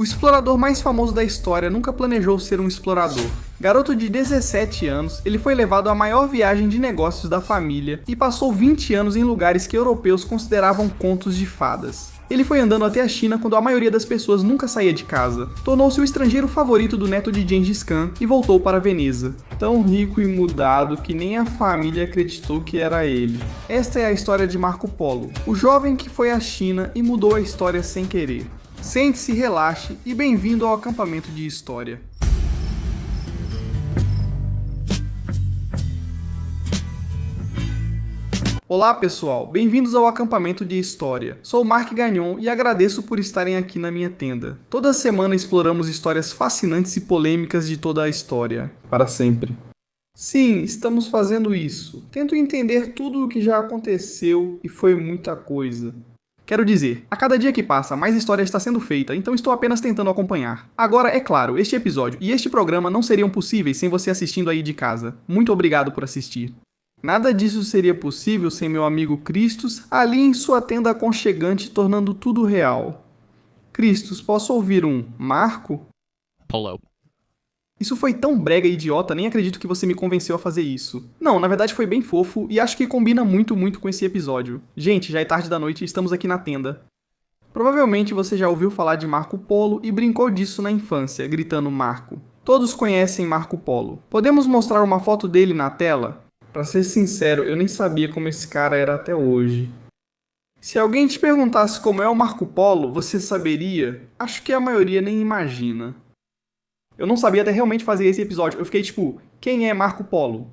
O explorador mais famoso da história nunca planejou ser um explorador. Garoto de 17 anos, ele foi levado à maior viagem de negócios da família e passou 20 anos em lugares que europeus consideravam contos de fadas. Ele foi andando até a China quando a maioria das pessoas nunca saía de casa. Tornou-se o estrangeiro favorito do neto de Gengis Khan e voltou para Veneza. Tão rico e mudado que nem a família acreditou que era ele. Esta é a história de Marco Polo, o jovem que foi à China e mudou a história sem querer. Sente-se, relaxe e bem-vindo ao acampamento de história. Olá pessoal, bem-vindos ao acampamento de história. Sou Mark Gagnon e agradeço por estarem aqui na minha tenda. Toda semana exploramos histórias fascinantes e polêmicas de toda a história. Para sempre. Sim, estamos fazendo isso. Tento entender tudo o que já aconteceu e foi muita coisa. Quero dizer, a cada dia que passa, mais história está sendo feita, então estou apenas tentando acompanhar. Agora, é claro, este episódio e este programa não seriam possíveis sem você assistindo aí de casa. Muito obrigado por assistir. Nada disso seria possível sem meu amigo Cristos, ali em sua tenda aconchegante, tornando tudo real. Cristos, posso ouvir um Marco? Polo. Isso foi tão brega e idiota, nem acredito que você me convenceu a fazer isso. Não, na verdade foi bem fofo e acho que combina muito com esse episódio. Gente, já é tarde da noite e estamos aqui na tenda. Provavelmente você já ouviu falar de Marco Polo e brincou disso na infância, gritando Marco. Todos conhecem Marco Polo. Podemos mostrar uma foto dele na tela? Pra ser sincero, eu nem sabia como esse cara era até hoje. Se alguém te perguntasse como é o Marco Polo, você saberia? Acho que a maioria nem imagina. Eu não sabia até realmente fazer esse episódio. Eu fiquei tipo, quem é Marco Polo?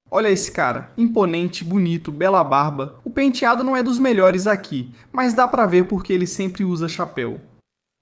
Olha esse cara, imponente, bonito, bela barba. O penteado não é dos melhores aqui, mas dá pra ver porque ele sempre usa chapéu.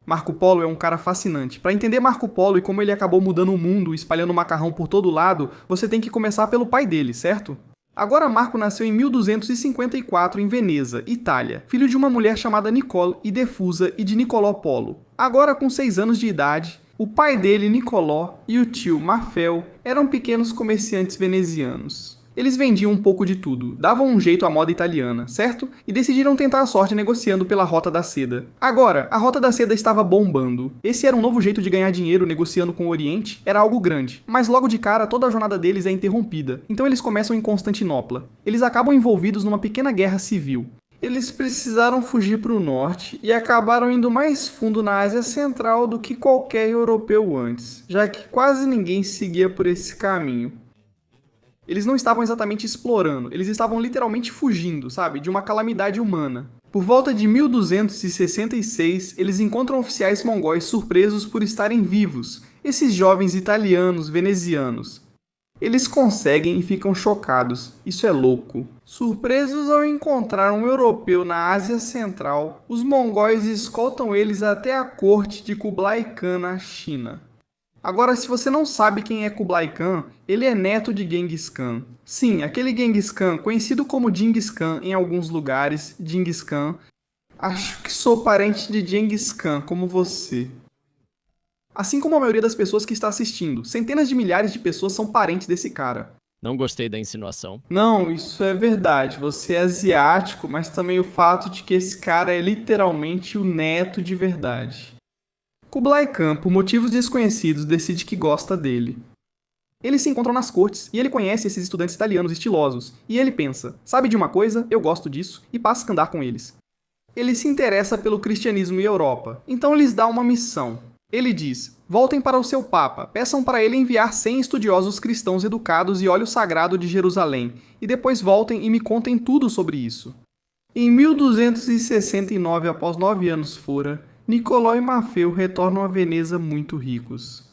Marco Polo é um cara fascinante. Para entender Marco Polo e como ele acabou mudando o mundo, espalhando macarrão por todo lado, você tem que começar pelo pai dele, certo? Agora Marco nasceu em 1254 em Veneza, Itália, filho de uma mulher chamada Nicole e Defusa e de Nicolò Polo. Agora com 6 anos de idade, o pai dele, Nicolò, e o tio, Mafel, eram pequenos comerciantes venezianos. Eles vendiam um pouco de tudo, davam um jeito à moda italiana, certo? E decidiram tentar a sorte negociando pela Rota da Seda. Agora, a Rota da Seda estava bombando. Esse era um novo jeito de ganhar dinheiro negociando com o Oriente, era algo grande. Mas logo de cara, toda a jornada deles é interrompida. Então eles começam em Constantinopla. Eles acabam envolvidos numa pequena guerra civil. Eles precisaram fugir para o norte e acabaram indo mais fundo na Ásia Central do que qualquer europeu antes, já que quase ninguém seguia por esse caminho. Eles não estavam exatamente explorando, eles estavam literalmente fugindo, sabe, de uma calamidade humana. Por volta de 1266, eles encontram oficiais mongóis surpresos por estarem vivos, esses jovens italianos, venezianos. Eles conseguem e ficam chocados, isso é louco. Surpresos ao encontrar um europeu na Ásia Central, os mongóis escoltam eles até a corte de Kublai Khan na China. Agora, se você não sabe quem é Kublai Khan, ele é neto de Gengis Khan. Sim, aquele Gengis Khan, conhecido como Djingis Khan em alguns lugares, Djingis Khan. Acho que sou parente de Gengis Khan, como você. Assim como a maioria das pessoas que está assistindo, centenas de milhares de pessoas são parentes desse cara. Não gostei da insinuação. Não, isso é verdade. Você é asiático, mas também o fato de que esse cara é literalmente o neto de verdade. Kublai Khan, por motivos desconhecidos, decide que gosta dele. Eles se encontram nas cortes e ele conhece esses estudantes italianos estilosos. E ele pensa, sabe de uma coisa? Eu gosto disso, e passa a andar com eles. Ele se interessa pelo cristianismo e Europa, então lhes dá uma missão. Ele diz, voltem para o seu Papa, peçam para ele enviar 100 estudiosos cristãos educados e óleo sagrado de Jerusalém, e depois voltem e me contem tudo sobre isso. Em 1269, após 9 anos fora, Nicolò e Mafel retornam a Veneza muito ricos.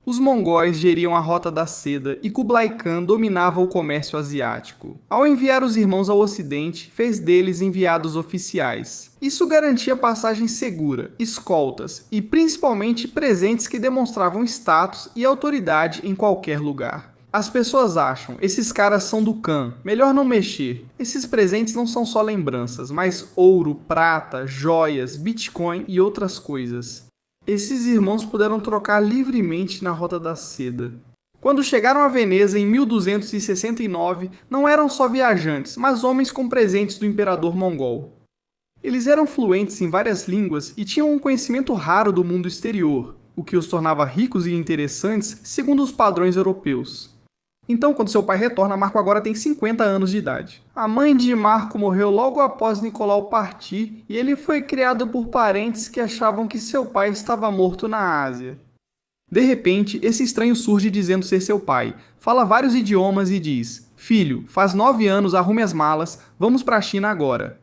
Os mongóis geriam a Rota da Seda e Kublai Khan dominava o comércio asiático. Ao enviar os irmãos ao ocidente, fez deles enviados oficiais. Isso garantia passagem segura, escoltas e principalmente presentes que demonstravam status e autoridade em qualquer lugar. As pessoas acham, esses caras são do Khan, melhor não mexer. Esses presentes não são só lembranças, mas ouro, prata, joias, bitcoin e outras coisas. Esses irmãos puderam trocar livremente na Rota da Seda. Quando chegaram a Veneza em 1269, não eram só viajantes, mas homens com presentes do imperador mongol. Eles eram fluentes em várias línguas e tinham um conhecimento raro do mundo exterior, o que os tornava ricos e interessantes segundo os padrões europeus. Então, quando seu pai retorna, Marco agora tem 50 anos de idade. A mãe de Marco morreu logo após Nicolau partir e ele foi criado por parentes que achavam que seu pai estava morto na Ásia. De repente, esse estranho surge dizendo ser seu pai, fala vários idiomas e diz: "Filho, faz 9 anos, arrume as malas, vamos para a China agora."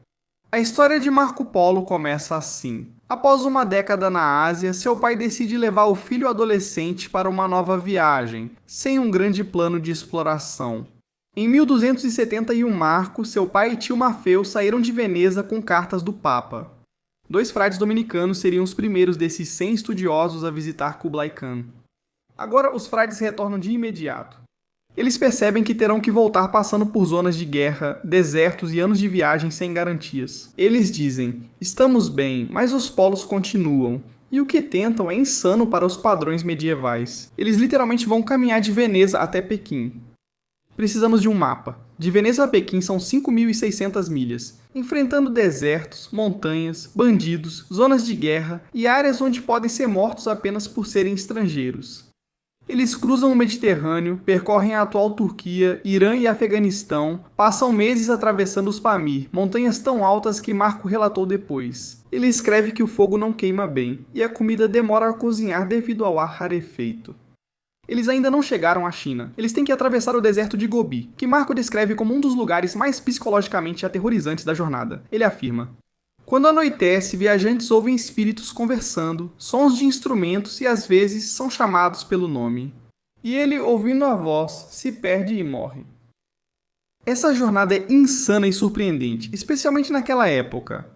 A história de Marco Polo começa assim. Após uma década na Ásia, seu pai decide levar o filho adolescente para uma nova viagem, sem um grande plano de exploração. Em 1271, Marco, seu pai e tio Mafeu saíram de Veneza com cartas do Papa. 2 frades dominicanos seriam os primeiros desses 100 estudiosos a visitar Kublai Khan. Agora os frades retornam de imediato. Eles percebem que terão que voltar passando por zonas de guerra, desertos e anos de viagem sem garantias. Eles dizem: "Estamos bem, mas os polos continuam." E o que tentam é insano para os padrões medievais. Eles literalmente vão caminhar de Veneza até Pequim. Precisamos de um mapa. De Veneza a Pequim são 5.600 milhas, enfrentando desertos, montanhas, bandidos, zonas de guerra e áreas onde podem ser mortos apenas por serem estrangeiros. Eles cruzam o Mediterrâneo, percorrem a atual Turquia, Irã e Afeganistão, passam meses atravessando os Pamir, montanhas tão altas que Marco relatou depois. Ele escreve que o fogo não queima bem, e a comida demora a cozinhar devido ao ar rarefeito. Eles ainda não chegaram à China. Eles têm que atravessar o deserto de Gobi, que Marco descreve como um dos lugares mais psicologicamente aterrorizantes da jornada. Ele afirma: "Quando anoitece, viajantes ouvem espíritos conversando, sons de instrumentos e às vezes são chamados pelo nome. E ele, ouvindo a voz, se perde e morre." Essa jornada é insana e surpreendente, especialmente naquela época.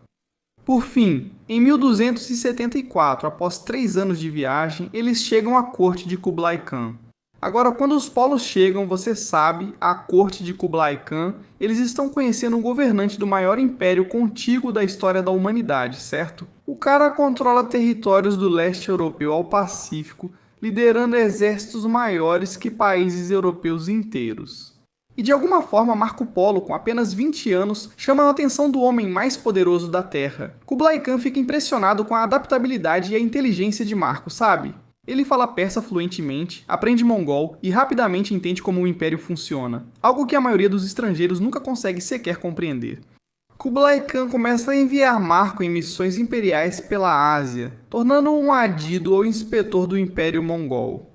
Por fim, em 1274, após 3 anos de viagem, eles chegam à corte de Kublai Khan. Agora, quando os polos chegam, você sabe, à corte de Kublai Khan, eles estão conhecendo um governante do maior império contíguo da história da humanidade, certo? O cara controla territórios do leste europeu ao Pacífico, liderando exércitos maiores que países europeus inteiros. E de alguma forma Marco Polo, com apenas 20 anos, chama a atenção do homem mais poderoso da Terra. Kublai Khan fica impressionado com a adaptabilidade e a inteligência de Marco, sabe? Ele fala persa fluentemente, aprende mongol e rapidamente entende como o império funciona, algo que a maioria dos estrangeiros nunca consegue sequer compreender. Kublai Khan começa a enviar Marco em missões imperiais pela Ásia, tornando-o um adido ou inspetor do Império Mongol.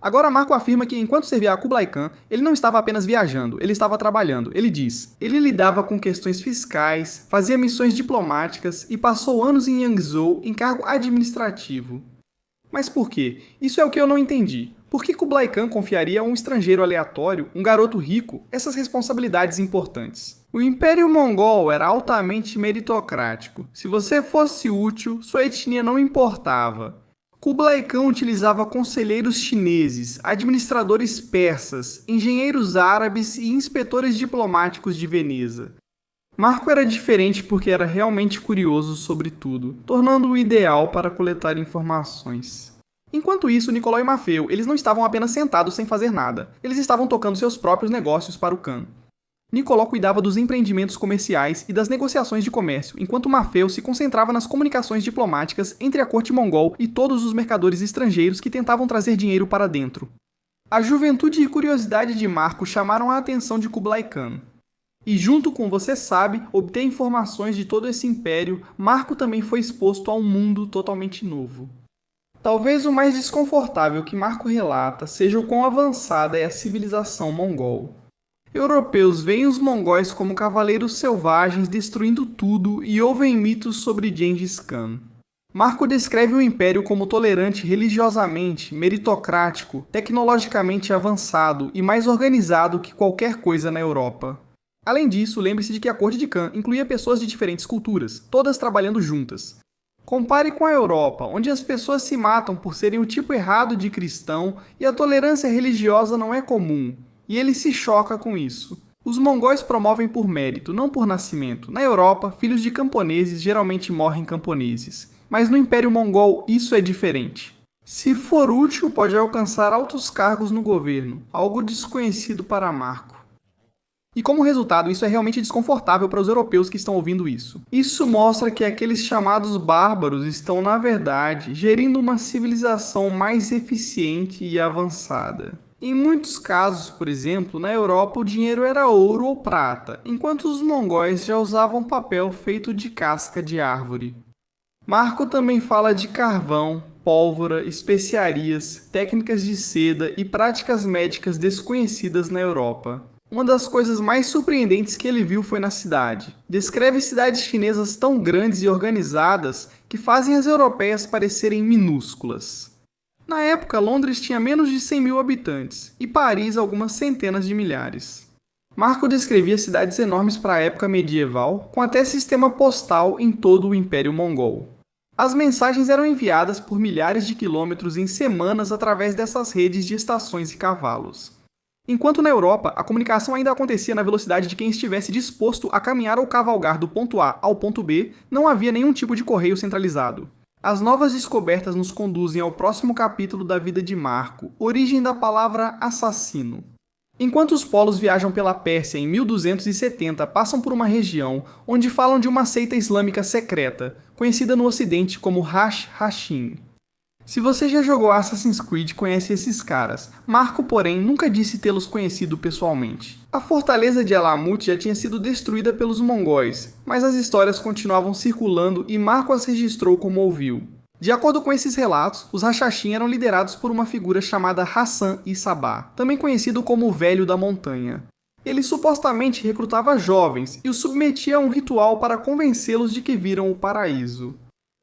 Agora Marco afirma que enquanto servia a Kublai Khan, ele não estava apenas viajando, ele estava trabalhando. Ele diz: ele lidava com questões fiscais, fazia missões diplomáticas e passou anos em Yangzhou em cargo administrativo. Mas por quê? Isso é o que eu não entendi. Por que Kublai Khan confiaria a um estrangeiro aleatório, um garoto rico, essas responsabilidades importantes? O Império Mongol era altamente meritocrático. Se você fosse útil, sua etnia não importava. Kublai Khan utilizava conselheiros chineses, administradores persas, engenheiros árabes e inspetores diplomáticos de Veneza. Marco era diferente porque era realmente curioso sobre tudo, tornando-o ideal para coletar informações. Enquanto isso, Nicolau e Mafeu, eles não estavam apenas sentados sem fazer nada, eles estavam tocando seus próprios negócios para o Khan. Nicolau cuidava dos empreendimentos comerciais e das negociações de comércio, enquanto Mafeu se concentrava nas comunicações diplomáticas entre a corte mongol e todos os mercadores estrangeiros que tentavam trazer dinheiro para dentro. A juventude e curiosidade de Marco chamaram a atenção de Kublai Khan. E junto com você sabe, obter informações de todo esse império, Marco também foi exposto a um mundo totalmente novo. Talvez o mais desconfortável que Marco relata seja o quão avançada é a civilização mongol. Europeus veem os mongóis como cavaleiros selvagens destruindo tudo e ouvem mitos sobre Gengis Khan. Marco descreve o império como tolerante religiosamente, meritocrático, tecnologicamente avançado e mais organizado que qualquer coisa na Europa. Além disso, lembre-se de que a corte de Khan incluía pessoas de diferentes culturas, todas trabalhando juntas. Compare com a Europa, onde as pessoas se matam por serem o tipo errado de cristão e a tolerância religiosa não é comum. E ele se choca com isso. Os mongóis promovem por mérito, não por nascimento. Na Europa, filhos de camponeses geralmente morrem camponeses. Mas no Império Mongol isso é diferente. Se for útil, pode alcançar altos cargos no governo, algo desconhecido para Marco. E como resultado, isso é realmente desconfortável para os europeus que estão ouvindo isso. Isso mostra que aqueles chamados bárbaros estão, na verdade, gerindo uma civilização mais eficiente e avançada. Em muitos casos, por exemplo, na Europa o dinheiro era ouro ou prata, enquanto os mongóis já usavam papel feito de casca de árvore. Marco também fala de carvão, pólvora, especiarias, técnicas de seda e práticas médicas desconhecidas na Europa. Uma das coisas mais surpreendentes que ele viu foi na cidade. Descreve cidades chinesas tão grandes e organizadas que fazem as europeias parecerem minúsculas. Na época, Londres tinha menos de 100 mil habitantes e Paris algumas centenas de milhares. Marco descrevia cidades enormes para a época medieval, com até sistema postal em todo o Império Mongol. As mensagens eram enviadas por milhares de quilômetros em semanas através dessas redes de estações e cavalos. Enquanto na Europa, a comunicação ainda acontecia na velocidade de quem estivesse disposto a caminhar ou cavalgar do ponto A ao ponto B, não havia nenhum tipo de correio centralizado. As novas descobertas nos conduzem ao próximo capítulo da vida de Marco, origem da palavra assassino. Enquanto os polos viajam pela Pérsia em 1270, passam por uma região onde falam de uma seita islâmica secreta, conhecida no ocidente como Hash-Hashin. Se você já jogou Assassin's Creed, conhece esses caras. Marco, porém, nunca disse tê-los conhecido pessoalmente. A fortaleza de Alamut já tinha sido destruída pelos mongóis, mas as histórias continuavam circulando e Marco as registrou como ouviu. De acordo com esses relatos, os Hashashin eram liderados por uma figura chamada Hassan I Sabah, também conhecido como o Velho da Montanha. Ele supostamente recrutava jovens e os submetia a um ritual para convencê-los de que viram o paraíso.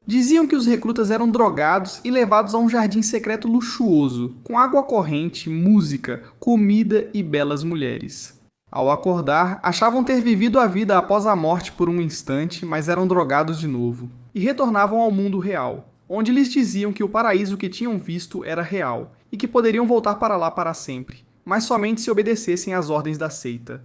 Diziam que os recrutas eram drogados e levados a um jardim secreto luxuoso, com água corrente, música, comida e belas mulheres. Ao acordar, achavam ter vivido a vida após a morte por um instante, mas eram drogados de novo, e retornavam ao mundo real, onde lhes diziam que o paraíso que tinham visto era real, e que poderiam voltar para lá para sempre, mas somente se obedecessem às ordens da seita.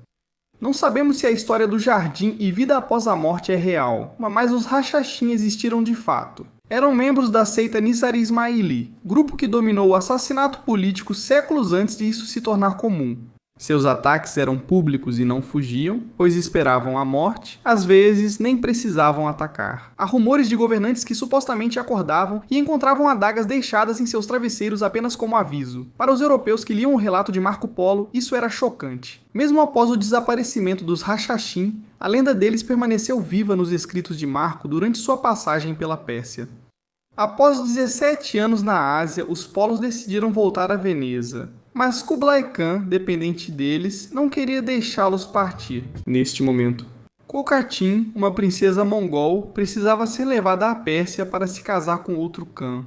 Não sabemos se a história do jardim e vida após a morte é real, mas os Hashashin existiram de fato. Eram membros da seita Nizar Ismaili, grupo que dominou o assassinato político séculos antes de isso se tornar comum. Seus ataques eram públicos e não fugiam, pois esperavam a morte, às vezes nem precisavam atacar. Há rumores de governantes que supostamente acordavam e encontravam adagas deixadas em seus travesseiros apenas como aviso. Para os europeus que liam o relato de Marco Polo, isso era chocante. Mesmo após o desaparecimento dos Hashashin, a lenda deles permaneceu viva nos escritos de Marco durante sua passagem pela Pérsia. Após 17 anos na Ásia, os polos decidiram voltar a Veneza. Mas Kublai Khan, dependente deles, não queria deixá-los partir neste momento. Kokhatin, uma princesa mongol, precisava ser levada à Pérsia para se casar com outro Khan.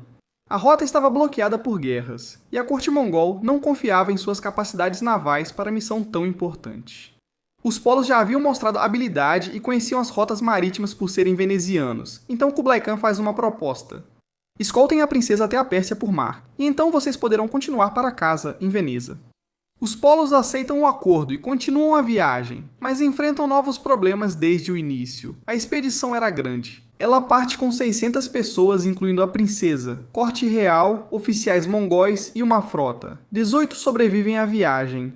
A rota estava bloqueada por guerras, e a corte mongol não confiava em suas capacidades navais para a missão tão importante. Os polos já haviam mostrado habilidade e conheciam as rotas marítimas por serem venezianos, então Kublai Khan faz uma proposta. Escoltem a princesa até a Pérsia por mar, e então vocês poderão continuar para casa, em Veneza. Os polos aceitam o acordo e continuam a viagem, mas enfrentam novos problemas desde o início. A expedição era grande. Ela parte com 600 pessoas, incluindo a princesa, corte real, oficiais mongóis e uma frota. 18 sobrevivem à viagem.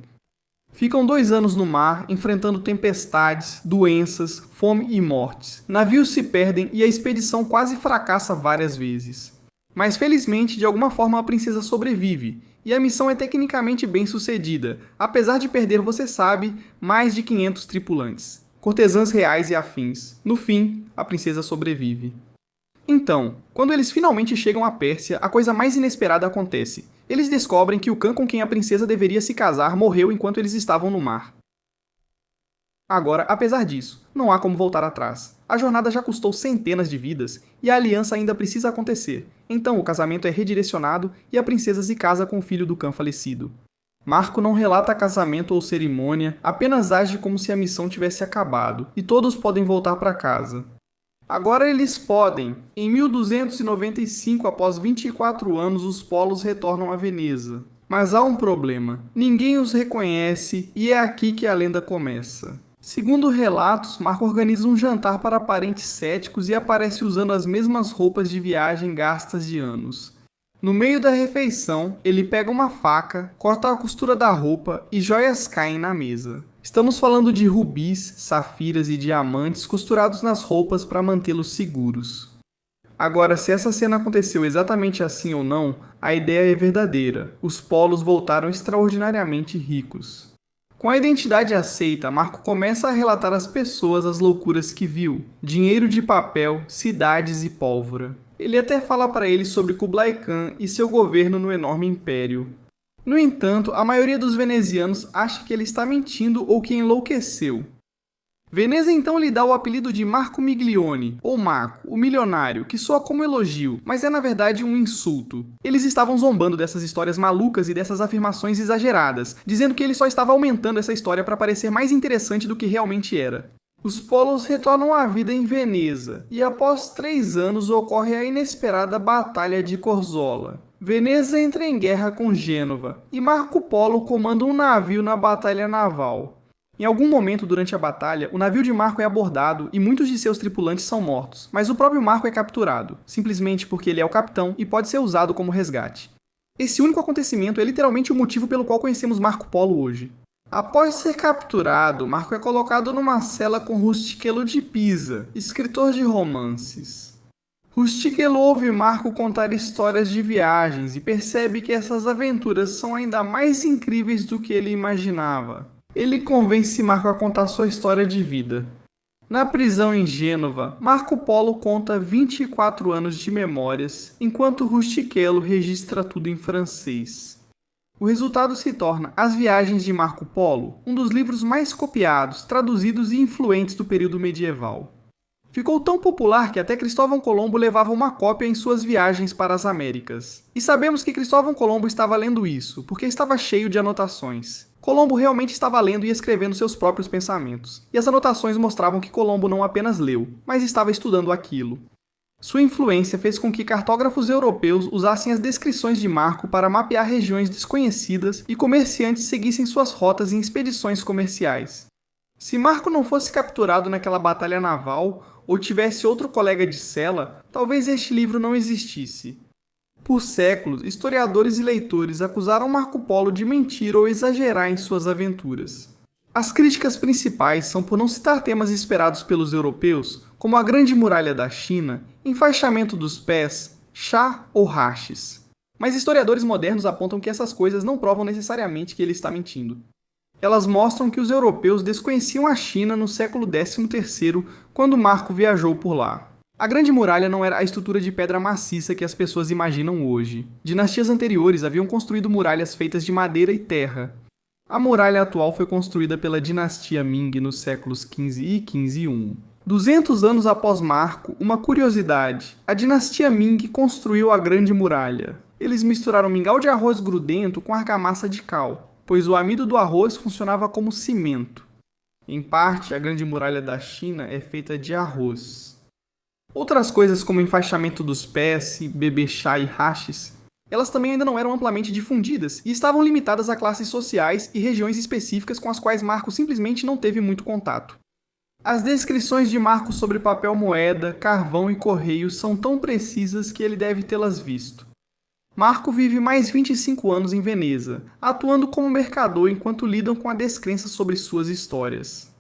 Ficam 2 anos no mar, enfrentando tempestades, doenças, fome e mortes. Navios se perdem e a expedição quase fracassa várias vezes. Mas felizmente, de alguma forma a princesa sobrevive, e a missão é tecnicamente bem sucedida, apesar de perder, você sabe, mais de 500 tripulantes, cortesãs reais e afins. No fim, a princesa sobrevive. Então, quando eles finalmente chegam à Pérsia, a coisa mais inesperada acontece. Eles descobrem que o Khan com quem a princesa deveria se casar morreu enquanto eles estavam no mar. Agora, apesar disso, não há como voltar atrás. A jornada já custou centenas de vidas e a aliança ainda precisa acontecer. Então o casamento é redirecionado e a princesa se casa com o filho do Khan falecido. Marco não relata casamento ou cerimônia, apenas age como se a missão tivesse acabado e todos podem voltar para casa. Agora eles podem. Em 1295, após 24 anos, os polos retornam a Veneza. Mas há um problema. Ninguém os reconhece e é aqui que a lenda começa. Segundo relatos, Marco organiza um jantar para parentes céticos e aparece usando as mesmas roupas de viagem gastas de anos. No meio da refeição, ele pega uma faca, corta a costura da roupa e joias caem na mesa. Estamos falando de rubis, safiras e diamantes costurados nas roupas para mantê-los seguros. Agora, se essa cena aconteceu exatamente assim ou não, a ideia é verdadeira. Os polos voltaram extraordinariamente ricos. Com a identidade aceita, Marco começa a relatar às pessoas as loucuras que viu: dinheiro de papel, cidades e pólvora. Ele até fala para eles sobre Kublai Khan e seu governo no enorme império. No entanto, a maioria dos venezianos acha que ele está mentindo ou que enlouqueceu. Veneza então lhe dá o apelido de Marco Miglione, ou Marco, o milionário, que soa como elogio, mas é na verdade um insulto. Eles estavam zombando dessas histórias malucas e dessas afirmações exageradas, dizendo que ele só estava aumentando essa história para parecer mais interessante do que realmente era. Os polos retornam à vida em Veneza, e após 3 anos ocorre a inesperada Batalha de Corzola. Veneza entra em guerra com Gênova, e Marco Polo comanda um navio na batalha naval. Em algum momento durante a batalha, o navio de Marco é abordado e muitos de seus tripulantes são mortos, mas o próprio Marco é capturado, simplesmente porque ele é o capitão e pode ser usado como resgate. Esse único acontecimento é literalmente o motivo pelo qual conhecemos Marco Polo hoje. Após ser capturado, Marco é colocado numa cela com Rustichello de Pisa, escritor de romances. Rustichello ouve Marco contar histórias de viagens e percebe que essas aventuras são ainda mais incríveis do que ele imaginava. Ele convence Marco a contar sua história de vida. Na prisão em Gênova, Marco Polo conta 24 anos de memórias, enquanto Rustichello registra tudo em francês. O resultado se torna As Viagens de Marco Polo, um dos livros mais copiados, traduzidos e influentes do período medieval. Ficou tão popular que até Cristóvão Colombo levava uma cópia em suas viagens para as Américas. E sabemos que Cristóvão Colombo estava lendo isso, porque estava cheio de anotações. Colombo realmente estava lendo e escrevendo seus próprios pensamentos, e as anotações mostravam que Colombo não apenas leu, mas estava estudando aquilo. Sua influência fez com que cartógrafos europeus usassem as descrições de Marco para mapear regiões desconhecidas e comerciantes seguissem suas rotas em expedições comerciais. Se Marco não fosse capturado naquela batalha naval, ou tivesse outro colega de cela, talvez este livro não existisse. Por séculos, historiadores e leitores acusaram Marco Polo de mentir ou exagerar em suas aventuras. As críticas principais são por não citar temas esperados pelos europeus, como a Grande Muralha da China, enfaixamento dos pés, chá ou hashes. Mas historiadores modernos apontam que essas coisas não provam necessariamente que ele está mentindo. Elas mostram que os europeus desconheciam a China no século XIII, quando Marco viajou por lá. A Grande Muralha não era a estrutura de pedra maciça que as pessoas imaginam hoje. Dinastias anteriores haviam construído muralhas feitas de madeira e terra. A muralha atual foi construída pela dinastia Ming nos séculos XV e XV-1. 200 anos após Marco, uma curiosidade: a dinastia Ming construiu a Grande Muralha. Eles misturaram mingau de arroz grudento com argamassa de cal, pois o amido do arroz funcionava como cimento. Em parte, a Grande Muralha da China é feita de arroz. Outras coisas como enfaixamento dos pés, beber chá e hashes, elas também ainda não eram amplamente difundidas e estavam limitadas a classes sociais e regiões específicas com as quais Marco simplesmente não teve muito contato. As descrições de Marco sobre papel moeda, carvão e correios são tão precisas que ele deve tê-las visto. Marco vive mais 25 anos em Veneza, atuando como mercador enquanto lidam com a descrença sobre suas histórias.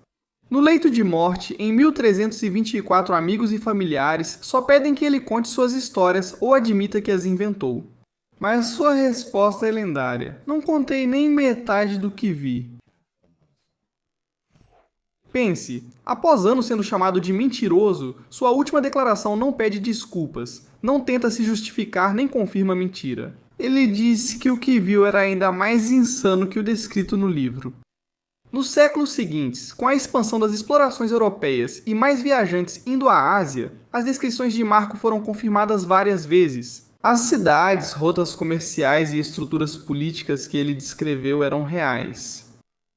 No leito de morte, em 1324, amigos e familiares só pedem que ele conte suas histórias ou admita que as inventou. Mas sua resposta é lendária: não contei nem metade do que vi. Pense, após anos sendo chamado de mentiroso, sua última declaração não pede desculpas, não tenta se justificar nem confirma a mentira. Ele disse que o que viu era ainda mais insano que o descrito no livro. Nos séculos seguintes, com a expansão das explorações europeias e mais viajantes indo à Ásia, as descrições de Marco foram confirmadas várias vezes. As cidades, rotas comerciais e estruturas políticas que ele descreveu eram reais.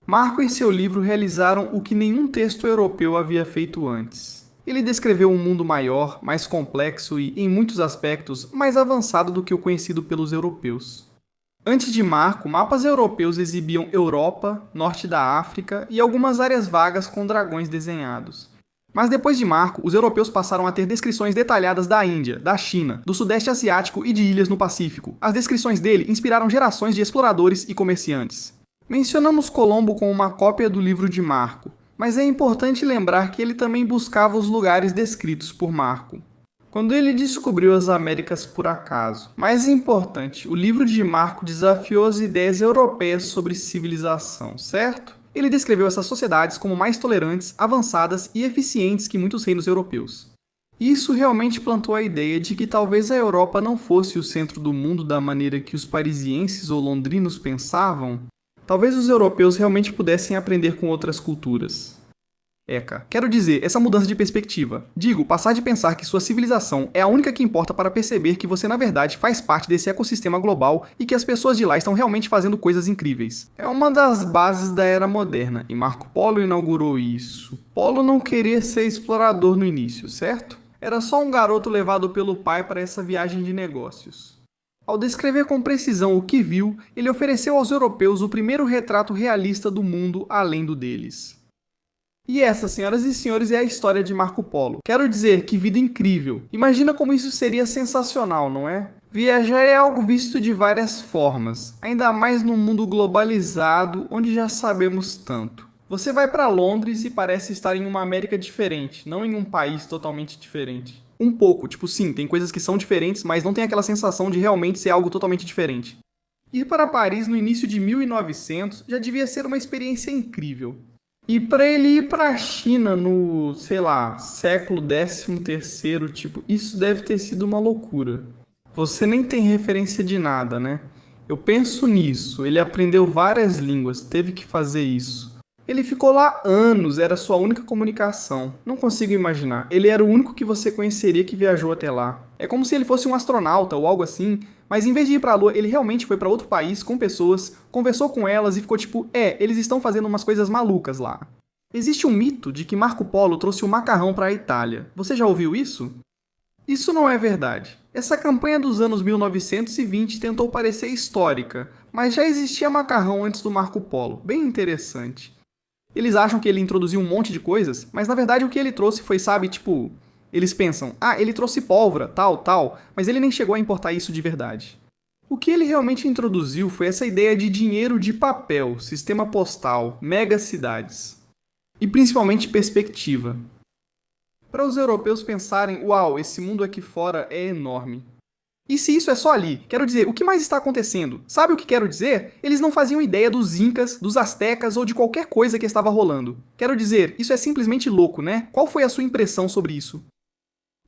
Marco e seu livro realizaram o que nenhum texto europeu havia feito antes. Ele descreveu um mundo maior, mais complexo e, em muitos aspectos, mais avançado do que o conhecido pelos europeus. Antes de Marco, mapas europeus exibiam Europa, norte da África e algumas áreas vagas com dragões desenhados. Mas depois de Marco, os europeus passaram a ter descrições detalhadas da Índia, da China, do Sudeste Asiático e de ilhas no Pacífico. As descrições dele inspiraram gerações de exploradores e comerciantes. Mencionamos Colombo como uma cópia do livro de Marco, mas é importante lembrar que ele também buscava os lugares descritos por Marco. Quando ele descobriu as Américas por acaso. Mais importante, o livro de Marco desafiou as ideias europeias sobre civilização, certo? Ele descreveu essas sociedades como mais tolerantes, avançadas e eficientes que muitos reinos europeus. Isso realmente plantou a ideia de que talvez a Europa não fosse o centro do mundo da maneira que os parisienses ou londrinos pensavam. Talvez os europeus realmente pudessem aprender com outras culturas. Quero dizer, essa mudança de perspectiva. Digo, passar de pensar que sua civilização é a única que importa para perceber que você na verdade faz parte desse ecossistema global e que as pessoas de lá estão realmente fazendo coisas incríveis. É uma das bases da era moderna, e Marco Polo inaugurou isso. Polo não queria ser explorador no início, certo? Era só um garoto levado pelo pai para essa viagem de negócios. Ao descrever com precisão o que viu, ele ofereceu aos europeus o primeiro retrato realista do mundo além do deles. E essa, senhoras e senhores, é a história de Marco Polo. Quero dizer, que vida incrível. Imagina como isso seria sensacional, não é? Viajar é algo visto de várias formas, ainda mais num mundo globalizado, onde já sabemos tanto. Você vai para Londres e parece estar em uma América diferente, não em um país totalmente diferente. Um pouco, tipo sim, tem coisas que são diferentes, mas não tem aquela sensação de realmente ser algo totalmente diferente. Ir para Paris no início de 1900 já devia ser uma experiência incrível. E para ele ir para a China no, século 13º, tipo, isso deve ter sido uma loucura. Você nem tem referência de nada, né? Eu penso nisso, ele aprendeu várias línguas, teve que fazer isso. Ele ficou lá anos, era sua única comunicação. Não consigo imaginar, ele era o único que você conheceria que viajou até lá. É como se ele fosse um astronauta ou algo assim, mas em vez de ir pra Lua, ele realmente foi pra outro país com pessoas, conversou com elas e ficou tipo, eles estão fazendo umas coisas malucas lá. Existe um mito de que Marco Polo trouxe o macarrão para a Itália. Você já ouviu isso? Isso não é verdade. Essa campanha dos anos 1920 tentou parecer histórica, mas já existia macarrão antes do Marco Polo. Bem interessante. Eles acham que ele introduziu um monte de coisas, mas na verdade o que ele trouxe foi, eles pensam, ele trouxe pólvora, tal, mas ele nem chegou a importar isso de verdade. O que ele realmente introduziu foi essa ideia de dinheiro de papel, sistema postal, megacidades. E principalmente perspectiva. Para os europeus pensarem, uau, esse mundo aqui fora é enorme. E se isso é só ali? Quero dizer, o que mais está acontecendo? Sabe o que quero dizer? Eles não faziam ideia dos incas, dos astecas ou de qualquer coisa que estava rolando. Quero dizer, isso é simplesmente louco, né? Qual foi a sua impressão sobre isso?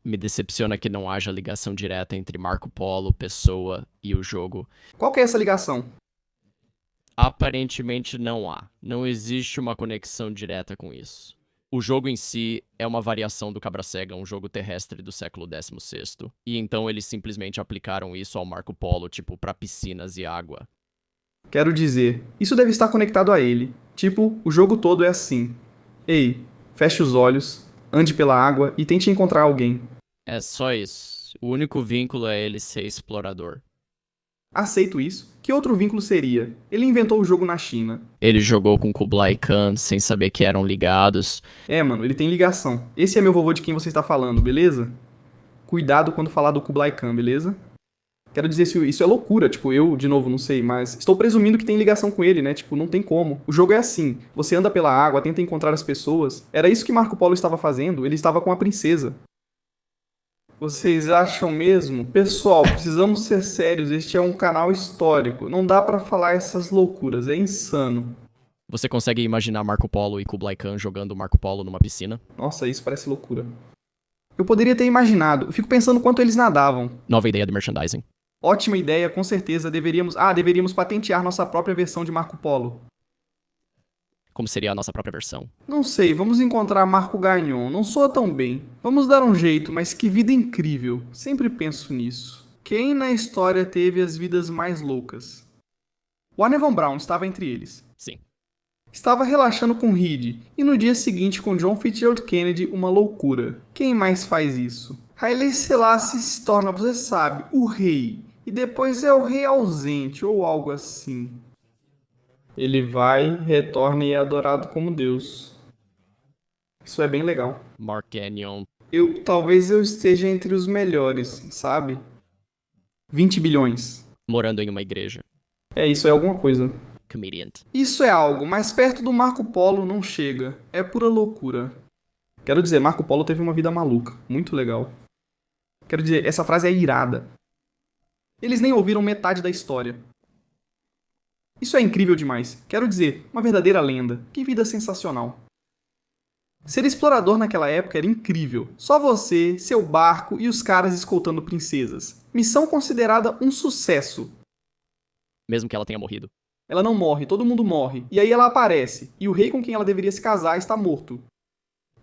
Me decepciona que não haja ligação direta entre Marco Polo, pessoa e o jogo. Qual que é essa ligação? Aparentemente não há. Não existe uma conexão direta com isso. O jogo em si é uma variação do Cabra Cega, um jogo terrestre do século XVI. E então eles simplesmente aplicaram isso ao Marco Polo, tipo, pra piscinas e água. Quero dizer, isso deve estar conectado a ele. Tipo, o jogo todo é assim. Ei, feche os olhos, ande pela água e tente encontrar alguém. É só isso. O único vínculo é ele ser explorador. Aceito isso. Que outro vínculo seria? Ele inventou o jogo na China. Ele jogou com Kublai Khan sem saber que eram ligados. Mano, ele tem ligação. Esse é meu vovô de quem você está falando, beleza? Cuidado quando falar do Kublai Khan, beleza? Quero dizer, isso é loucura, eu, de novo, não sei, mas estou presumindo que tem ligação com ele, né? Não tem como. O jogo é assim, você anda pela água, tenta encontrar as pessoas. Era isso que Marco Polo estava fazendo, ele estava com a princesa. Vocês acham mesmo? Pessoal, precisamos ser sérios, este é um canal histórico. Não dá pra falar essas loucuras, é insano. Você consegue imaginar Marco Polo e Kublai Khan jogando Marco Polo numa piscina? Nossa, isso parece loucura. Eu poderia ter imaginado, eu fico pensando quanto eles nadavam. Nova ideia de merchandising. Ótima ideia, com certeza, deveríamos patentear nossa própria versão de Marco Polo. Como seria a nossa própria versão? Não sei, vamos encontrar Marco Gagnon. Não soa tão bem. Vamos dar um jeito, mas que vida incrível. Sempre penso nisso. Quem na história teve as vidas mais loucas? Wernher von Braun estava entre eles. Sim. Estava relaxando com Reed, e no dia seguinte com John Fitzgerald Kennedy, uma loucura. Quem mais faz isso? Haile Selassie se torna, você sabe, o rei. E depois é o rei ausente, ou algo assim. Ele vai, retorna e é adorado como Deus. Isso é bem legal. Mark Gagnon. Talvez eu esteja entre os melhores, sabe? 20 bilhões. Morando em uma igreja. Isso é alguma coisa. comedian. Isso é algo, mas perto do Marco Polo não chega. É pura loucura. Quero dizer, Marco Polo teve uma vida maluca. Muito legal. Quero dizer, essa frase é irada. Eles nem ouviram metade da história. Isso é incrível demais. Quero dizer, uma verdadeira lenda. Que vida sensacional. Ser explorador naquela época era incrível. Só você, seu barco e os caras escoltando princesas. Missão considerada um sucesso. Mesmo que ela tenha morrido. Ela não morre, todo mundo morre. E aí ela aparece, e o rei com quem ela deveria se casar está morto.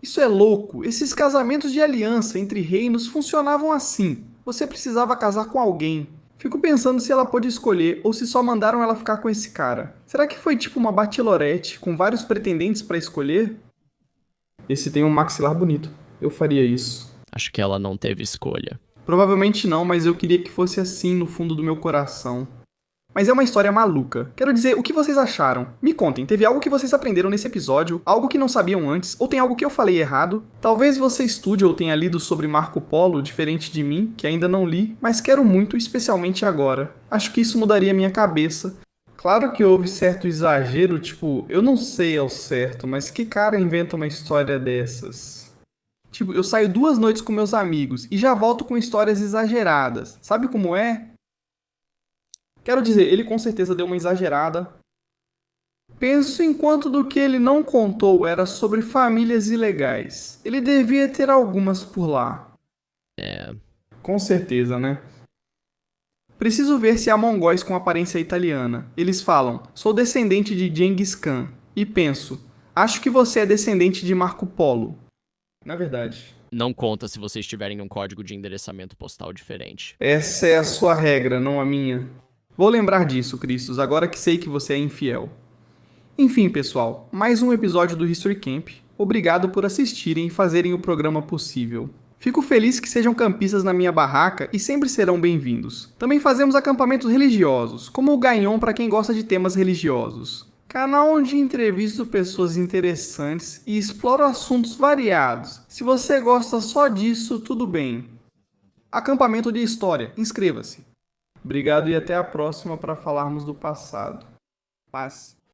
Isso é louco. Esses casamentos de aliança entre reinos funcionavam assim. Você precisava casar com alguém. Fico pensando se ela pôde escolher ou se só mandaram ela ficar com esse cara. Será que foi tipo uma bachelorette com vários pretendentes pra escolher? Esse tem um maxilar bonito. Eu faria isso. Acho que ela não teve escolha. Provavelmente não, mas eu queria que fosse assim no fundo do meu coração. Mas é uma história maluca. Quero dizer, o que vocês acharam? Me contem, teve algo que vocês aprenderam nesse episódio? Algo que não sabiam antes? Ou tem algo que eu falei errado? Talvez você estude ou tenha lido sobre Marco Polo, diferente de mim, que ainda não li, mas quero muito, especialmente agora. Acho que isso mudaria minha cabeça. Claro que houve certo exagero, tipo, eu não sei ao certo, mas que cara inventa uma história dessas? Tipo, eu saio 2 noites com meus amigos e já volto com histórias exageradas. Sabe como é? Quero dizer, ele com certeza deu uma exagerada. Penso em quanto do que ele não contou era sobre famílias ilegais. Ele devia ter algumas por lá. É. Com certeza, né? Preciso ver se há mongóis com aparência italiana. Eles falam, sou descendente de Genghis Khan. E penso, acho que você é descendente de Marco Polo. Na verdade. Não conta se vocês tiverem um código de endereçamento postal diferente. Essa é a sua regra, não a minha. Vou lembrar disso, Cristos, agora que sei que você é infiel. Enfim, pessoal, mais um episódio do History Camp. Obrigado por assistirem e fazerem o programa possível. Fico feliz que sejam campistas na minha barraca e sempre serão bem-vindos. Também fazemos acampamentos religiosos, como o Gaion para quem gosta de temas religiosos. Canal onde entrevisto pessoas interessantes e exploro assuntos variados. Se você gosta só disso, tudo bem. Acampamento de História, inscreva-se. Obrigado e até a próxima para falarmos do passado. Paz.